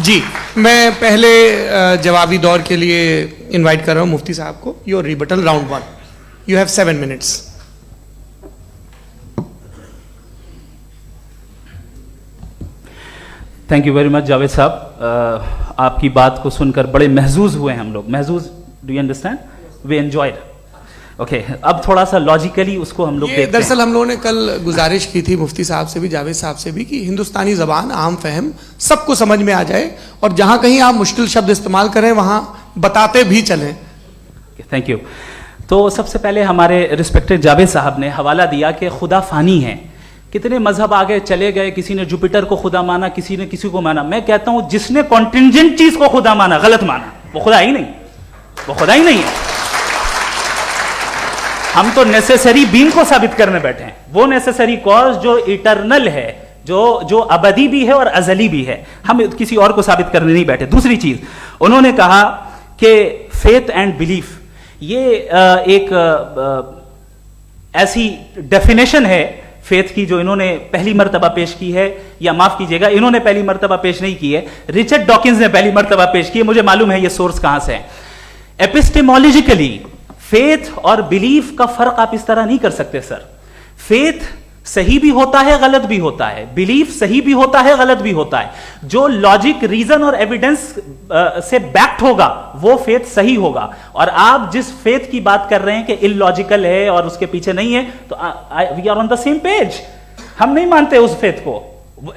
جی میں پہلے جوابی دور کے لیے انوائٹ کر رہا ہوں مفتی صاحب کو. Your rebuttal round 1. You have 7 minutes. Thank you very much Javed صاحب. آپ کی بات کو سن کر بڑے محظوظ ہوئے ہیں ہم لوگ. محظوظ, do you understand? We enjoyed. Okay, اب تھوڑا سا لاجیکلی اس کو ہم لوگ دیکھتے ہیں. دراصل ہم لوگوں نے کل گزارش کی تھی مفتی صاحب سے بھی, جاوید صاحب سے بھی, کہ ہندوستانی زبان عام فہم سب کو سمجھ میں آ جائے, اور جہاں کہیں آپ مشکل شبد استعمال کریں وہاں بتاتے بھی چلیں. Thank you. تو سب سے پہلے ہمارے رسپیکٹڈ جاوید صاحب نے حوالہ دیا کہ خدا فانی ہے. کتنے مذہب آگے چلے گئے, کسی نے جوپیٹر کو خدا مانا, کسی نے کسی کو مانا. میں کہتا ہوں جس نے کانٹینجنٹ چیز کو خدا مانا, غلط مانا, وہ خدا ہی نہیں, وہ خدا ہی نہیں ہے. ہم تو نیسیسری بینگ کو ثابت کرنے بیٹھے ہیں, وہ نیسیسری کاز جو ایٹرنل ہے, جو ابدی بھی ہے اور ازلی بھی ہے. ہم کسی اور کو ثابت کرنے نہیں بیٹھے. دوسری چیز انہوں نے کہا کہ فیتھ اینڈ بلیف, یہ ایک ایسی ڈیفینیشن ہے فیتھ کی جو انہوں نے پہلی مرتبہ پیش کی ہے, یا معاف کیجیے گا انہوں نے پہلی مرتبہ پیش نہیں کی ہے, رچرڈ ڈاکنز نے پہلی مرتبہ پیش کی ہے. مجھے معلوم ہے یہ سورس کہاں سے ہے. ایپسٹیمولوجیکلی فیتھ اور بلیف کا فرق آپ اس طرح نہیں کر سکتے سر. فیتھ صحیح بھی ہوتا ہے, غلط بھی ہوتا ہے. بلیف صحیح بھی ہوتا ہے, غلط بھی ہوتا ہے. جو لاجک, ریزن اور ایویڈنس سے بیکڈ ہوگا وہ فیتھ صحیح ہوگا. اور آپ جس فیتھ کی بات کر رہے ہیں کہ ان لاجیکل ہے اور اس کے پیچھے نہیں ہے, تو we are on the same page. ہم نہیں مانتے اس فیتھ کو.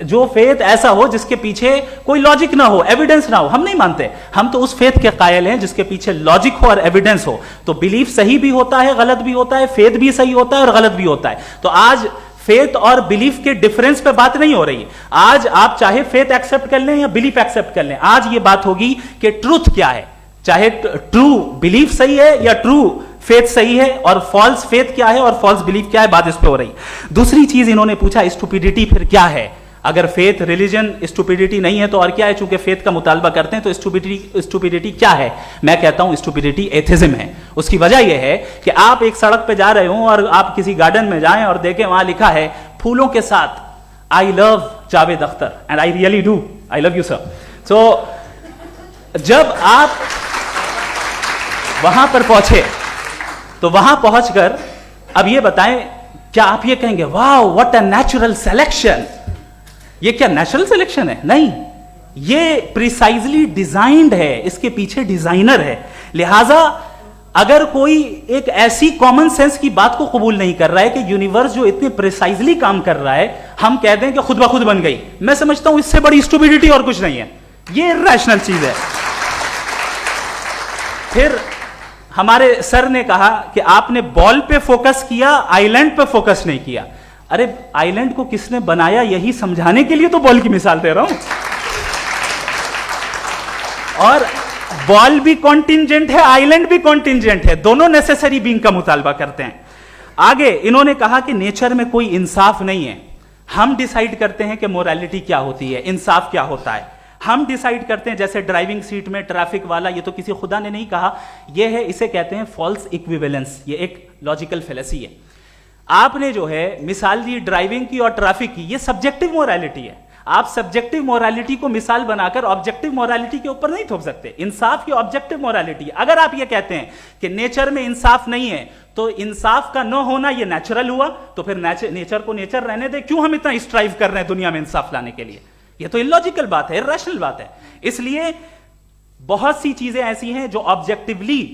جو فیتھ ایسا ہو جس کے پیچھے کوئی لاجک نہ ہو, ایویڈنس نہ ہو, ہم نہیں مانتے. ہم تو اس فیتھ کے قائل ہیں جس کے پیچھے لاجک ہو اور ایویڈنس ہو. تو بلیف صحیح بھی ہوتا ہے, غلط بھی ہوتا ہے. فیتھ بھی صحیح ہوتا ہے اور غلط بھی ہوتا ہے. تو آج فیتھ اور بلیف کے ڈیفرنس پہ بات نہیں ہو رہی. آج آپ چاہے فیتھ ایکسپٹ کر لیں یا بلیف ایکسپٹ کر لیں, آج یہ بات ہوگی کہ ٹروتھ کیا ہے. چاہے ٹرو بلیف صحیح ہے یا ٹرو فیتھ صحیح ہے, اور فالس فیتھ کیا ہے اور فالس بلیف کیا ہے, بات اس پہ ہو رہی. دوسری چیز انہوں نے پوچھا اسٹوپیڈیٹی پھر کیا ہے. اگر فیتھ ریلیجن اسٹوپیڈیٹی نہیں ہے تو اور کیا ہے؟ چونکہ فیتھ کا مطالبہ کرتے ہیں تو اسٹوپیڈیٹی کیا ہے؟ میں کہتا ہوں اسٹوپیڈیٹی ایتھزم ہے. اس کی وجہ یہ ہے کہ آپ ایک سڑک پہ جا رہے ہوں اور آپ کسی گارڈن میں جائیں اور دیکھیں وہاں لکھا ہے پھولوں کے ساتھ I love Javed Akhtar, and I really do, I love you sir. So جب آپ وہاں پر پہنچے تو وہاں پہنچ کر اب یہ بتائیں, کیا آپ یہ کہیں گے واو what a natural selection؟ یہ کیا نیچرل سلیکشن ہے؟ نہیں, یہ پریسائزلی ڈیزائنڈ ہے, اس کے پیچھے ڈیزائنر ہے. لہذا اگر کوئی ایک ایسی کامن سینس کی بات کو قبول نہیں کر رہا ہے کہ یونیورس جو اتنے پریسائزلی کام کر رہا ہے ہم کہہ دیں کہ خود بخود بن گئی, میں سمجھتا ہوں اس سے بڑی اسٹوپیڈیٹی اور کچھ نہیں ہے. یہ ریشنل چیز ہے. پھر ہمارے سر نے کہا کہ آپ نے بال پہ فوکس کیا, آئی لینڈ پہ فوکس نہیں کیا. ارے آئی لینڈ کو کس نے بنایا یہی سمجھانے کے لیے تو بال کی مثال دے رہا ہوں. اور بال بھی کانٹینجنٹ ہے, آئی لینڈ بھی کانٹینجنٹ ہے, دونوں نیسیسری بینگ کا مطالبہ کرتے ہیں. آگے انہوں نے کہا کہ نیچر میں کوئی انصاف نہیں ہے. ہم ڈیسائیڈ کرتے ہیں کہ موریلٹی کیا ہوتی ہے, انصاف کیا ہوتا ہے. ہم ڈیسائیڈ کرتے ہیں, جیسے ڈرائیونگ سیٹ میں ٹریفک والا, یہ تو کسی خدا نے نہیں کہا, یہ ہے, اسے کہتے ہیں فالس ایکویویلنس. یہ ایک لاجیکل فیلیسی ہے. آپ نے جو ہے مثال دی ڈرائیونگ کی اور ٹریفک کی, یہ سبجیکٹو موریلٹی ہے. آپ سبجیکٹو موریلٹی کو مثال بنا کر آبجیکٹو موریلٹی کے اوپر نہیں تھوپ سکتے. انصاف کی آبجیکٹو موریلٹی ہے. اگر آپ یہ کہتے ہیں کہ نیچر میں انصاف نہیں ہے تو انصاف کا نہ ہونا یہ نیچرل ہوا, تو پھر نیچر کو نیچر رہنے دے, کیوں ہم اتنا اسٹرائیو کر رہے ہیں دنیا میں انصاف لانے کے لیے؟ یہ تو illogical بات ہے, irrational بات ہے. اس لیے بہت سی چیزیں ایسی ہیں جو آبجیکٹیولی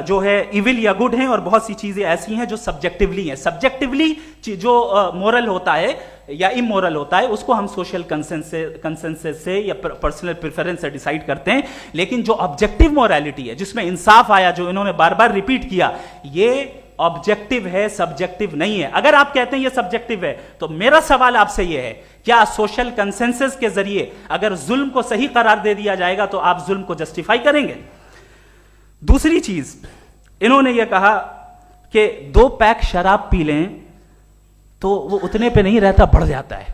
جو ہے ایول یا گڈ ہیں, اور بہت سی چیزیں ایسی ہیں جو سبجیکٹیولی ہیں. سبجیکٹیولی جو مورل ہوتا ہے یا امورل ہوتا ہے اس کو ہم سوشل کنسنسس سے یا پرسنل پریفرنس سے ڈیسائیڈ کرتے ہیں. لیکن جو آبجیکٹیو موریلٹی ہے جس میں انصاف آیا, جو انہوں نے بار بار ریپیٹ کیا, یہ آبجیکٹیو ہے, سبجیکٹیو نہیں ہے. اگر آپ کہتے ہیں یہ سبجیکٹیو ہے تو میرا سوال آپ سے یہ ہے, کیا سوشل کنسنسس کے ذریعے اگر ظلم کو صحیح قرار دے دیا جائے گا تو آپ ظلم کو جسٹیفائی کریں گے؟ دوسری چیز انہوں نے یہ کہا کہ 2 پیک شراب پی لیں تو وہ اتنے پہ نہیں رہتا, بڑھ جاتا ہے.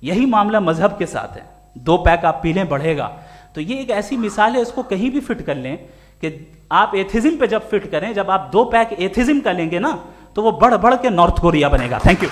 یہی معاملہ مذہب کے ساتھ ہے. 2 پیک آپ پی لیں بڑھے گا. تو یہ ایک ایسی مثال ہے, اس کو کہیں بھی فٹ کر لیں کہ آپ ایتھزم پہ جب فٹ کریں, جب آپ 2 پیک ایتھزم کا لیں گے نا تو وہ بڑھ بڑھ کے نارتھ کوریا بنے گا. Thank you.